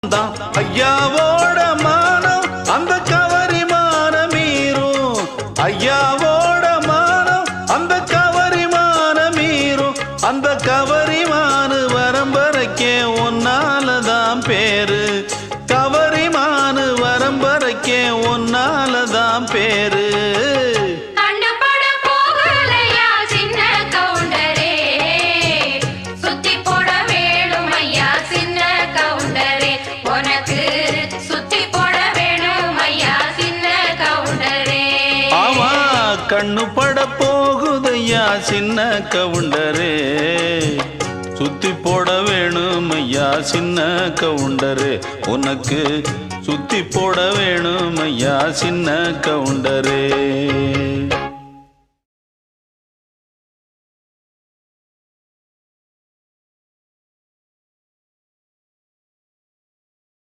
தான் ஐயாவோட மானம் அந்த கவரி மானம் மீறும். ஐயாவோட மானம் அந்த கவரி மானம் மீறும். அந்த கவரி மானு வரம்பரைக்கே ஒன்னாலதான் பேரு. கவரி மானு வரம்பரைக்கே ஒன்னாலதான் பேரு. கண்ணு பட போகுதையா சின்ன கவுண்டரே, சுத்தி போட வேணும் ஐயா சின்ன கவுண்டரே. உனக்கு சுத்தி போட வேணும் ஐயா சின்ன கவுண்டரே.